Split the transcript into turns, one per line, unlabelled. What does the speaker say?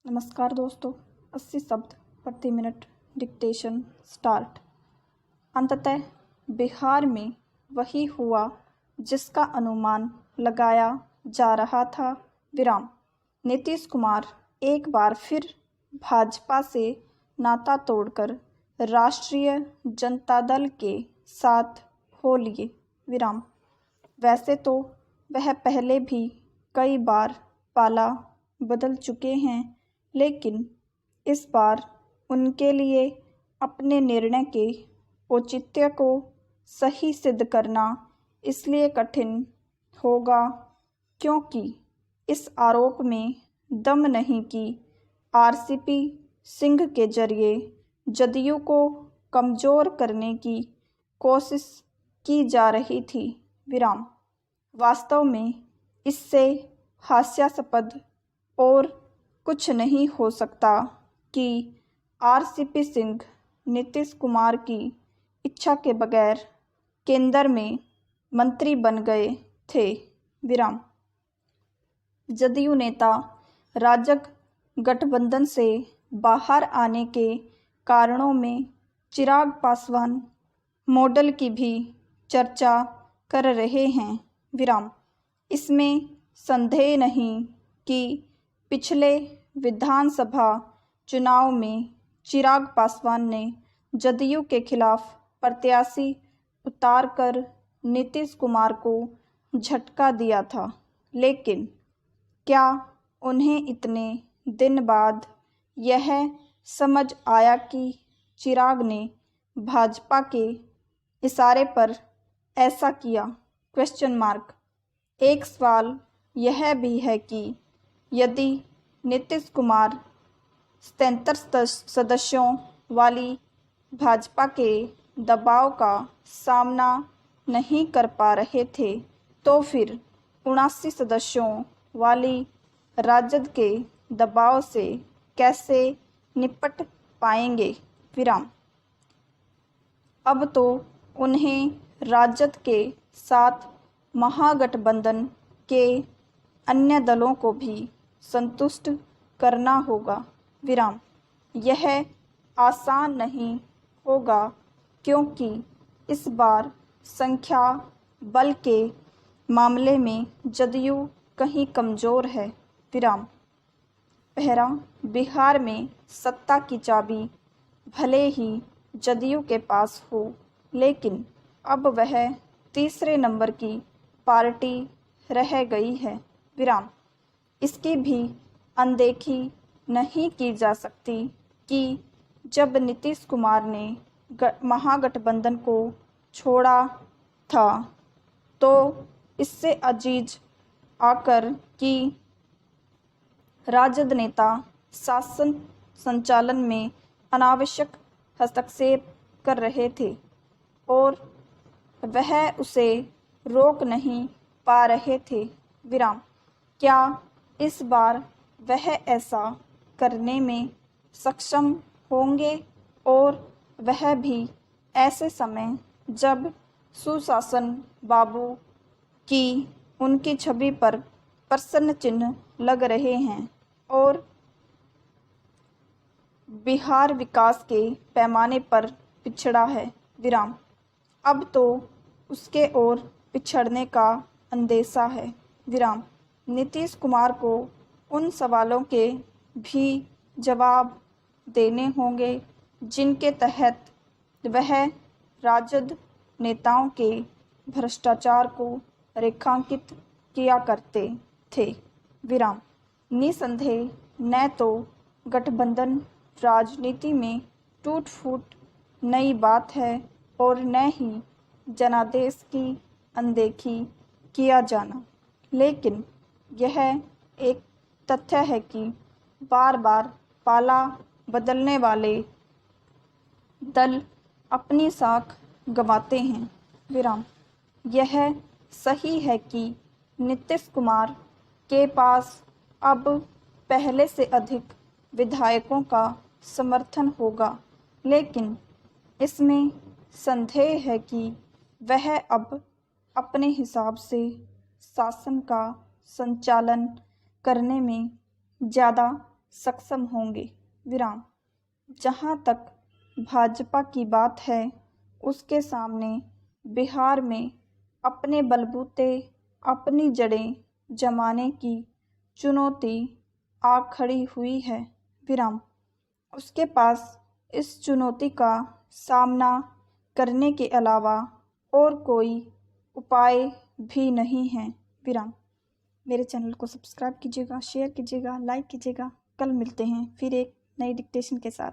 नमस्कार दोस्तों। 80 शब्द प्रति मिनट डिक्टेशन स्टार्ट। अंततः बिहार में वही हुआ जिसका अनुमान लगाया जा रहा था। विराम। नीतीश कुमार एक बार फिर भाजपा से नाता तोड़कर राष्ट्रीय जनता दल के साथ हो लिए। विराम। वैसे तो वह पहले भी कई बार पाला बदल चुके हैं, लेकिन इस बार उनके लिए अपने निर्णय के औचित्य को सही सिद्ध करना इसलिए कठिन होगा क्योंकि इस आरोप में दम नहीं कि आरसीपी सिंह के जरिए जदयू को कमज़ोर करने की कोशिश की जा रही थी। विराम। वास्तव में इससे हास्यास्पद और कुछ नहीं हो सकता कि आरसीपी सिंह नीतीश कुमार की इच्छा के बगैर केंद्र में मंत्री बन गए थे। विराम। जदयू नेता राजग गठबंधन से बाहर आने के कारणों में चिराग पासवान मॉडल की भी चर्चा कर रहे हैं। विराम। इसमें संदेह नहीं कि पिछले विधानसभा चुनाव में चिराग पासवान ने जदयू के खिलाफ प्रत्याशी उतारकर नीतीश कुमार को झटका दिया था, लेकिन क्या उन्हें इतने दिन बाद यह समझ आया कि चिराग ने भाजपा के इशारे पर ऐसा किया? एक सवाल यह भी है कि यदि नीतीश कुमार 77 सदस्यों वाली भाजपा के दबाव का सामना नहीं कर पा रहे थे, तो फिर 79 सदस्यों वाली राजद के दबाव से कैसे निपट पाएंगे? विराम। अब तो उन्हें राजद के साथ महागठबंधन के अन्य दलों को भी संतुष्ट करना होगा। विराम। यह आसान नहीं होगा क्योंकि इस बार संख्या बल के मामले में जदयू कहीं कमज़ोर है। विराम। पहला, बिहार में सत्ता की चाबी भले ही जदयू के पास हो, लेकिन अब वह तीसरे नंबर की पार्टी रह गई है। विराम। इसकी भी अनदेखी नहीं की जा सकती कि जब नीतीश कुमार ने महागठबंधन को छोड़ा था, तो इससे अजीज आकर कि राजद नेता शासन संचालन में अनावश्यक हस्तक्षेप कर रहे थे और वह उसे रोक नहीं पा रहे थे। विराम। क्या इस बार वह ऐसा करने में सक्षम होंगे, और वह भी ऐसे समय जब सुशासन बाबू की उनकी छवि पर प्रश्न चिन्ह लग रहे हैं और बिहार विकास के पैमाने पर पिछड़ा है। विराम। अब तो उसके और पिछड़ने का अंदेशा है। विराम। नीतीश कुमार को उन सवालों के भी जवाब देने होंगे जिनके तहत वह राजद नेताओं के भ्रष्टाचार को रेखांकित किया करते थे। विराम। निसंदेह न तो गठबंधन राजनीति में टूट फूट नई बात है और न ही जनादेश की अनदेखी किया जाना, लेकिन यह एक तथ्य है कि बार बार पाला बदलने वाले दल अपनी साख गंवाते हैं। विराम। यह सही है कि नीतीश कुमार के पास अब पहले से अधिक विधायकों का समर्थन होगा, लेकिन इसमें संदेह है कि वह अब अपने हिसाब से शासन का संचालन करने में ज़्यादा सक्षम होंगे। विराम। जहाँ तक भाजपा की बात है, उसके सामने बिहार में अपने बलबूते अपनी जड़ें जमाने की चुनौती आ खड़ी हुई है। विराम। उसके पास इस चुनौती का सामना करने के अलावा और कोई उपाय भी नहीं है। विराम। मेरे चैनल को सब्सक्राइब कीजिएगा, शेयर कीजिएगा, लाइक कीजिएगा। कल मिलते हैं फिर एक नई डिक्टेशन के साथ।